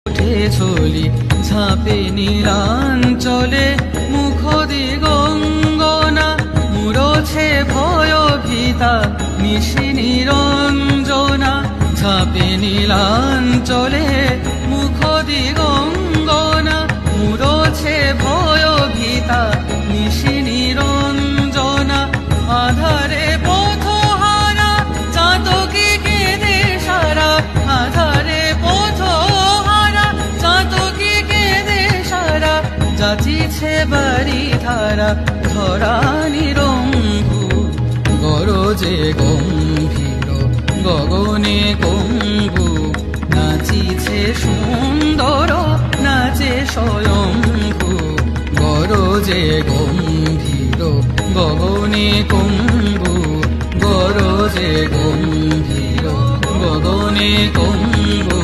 উঠে চলি ঝাঁপে নীলাঞ্চলে মুখ দিগঙ্গনা মুড়ছে ভয় ভীতা নিশি নিরঞ্জনা ঝাঁপে নীলাঞ্চলে মুখ দিগঙ্গনা মুড়ছে ভয় ভীতা নিশি নিরঞ্জনা আধারে পথহারা চাতকি কেঁদে সারা আধারে পথহারা চাতকি কেঁদে সারা যাচিছে বাড়ি ধারা ধরা নিরঙ্গু গরজে গম্ভীর গগনে কম্বু নাচিছে সুন্দর নাচে স্বয়ম্ভু গরজে গম্ভীর গগনে কম্বু গরজে গম্ভীর গগনে কম্বু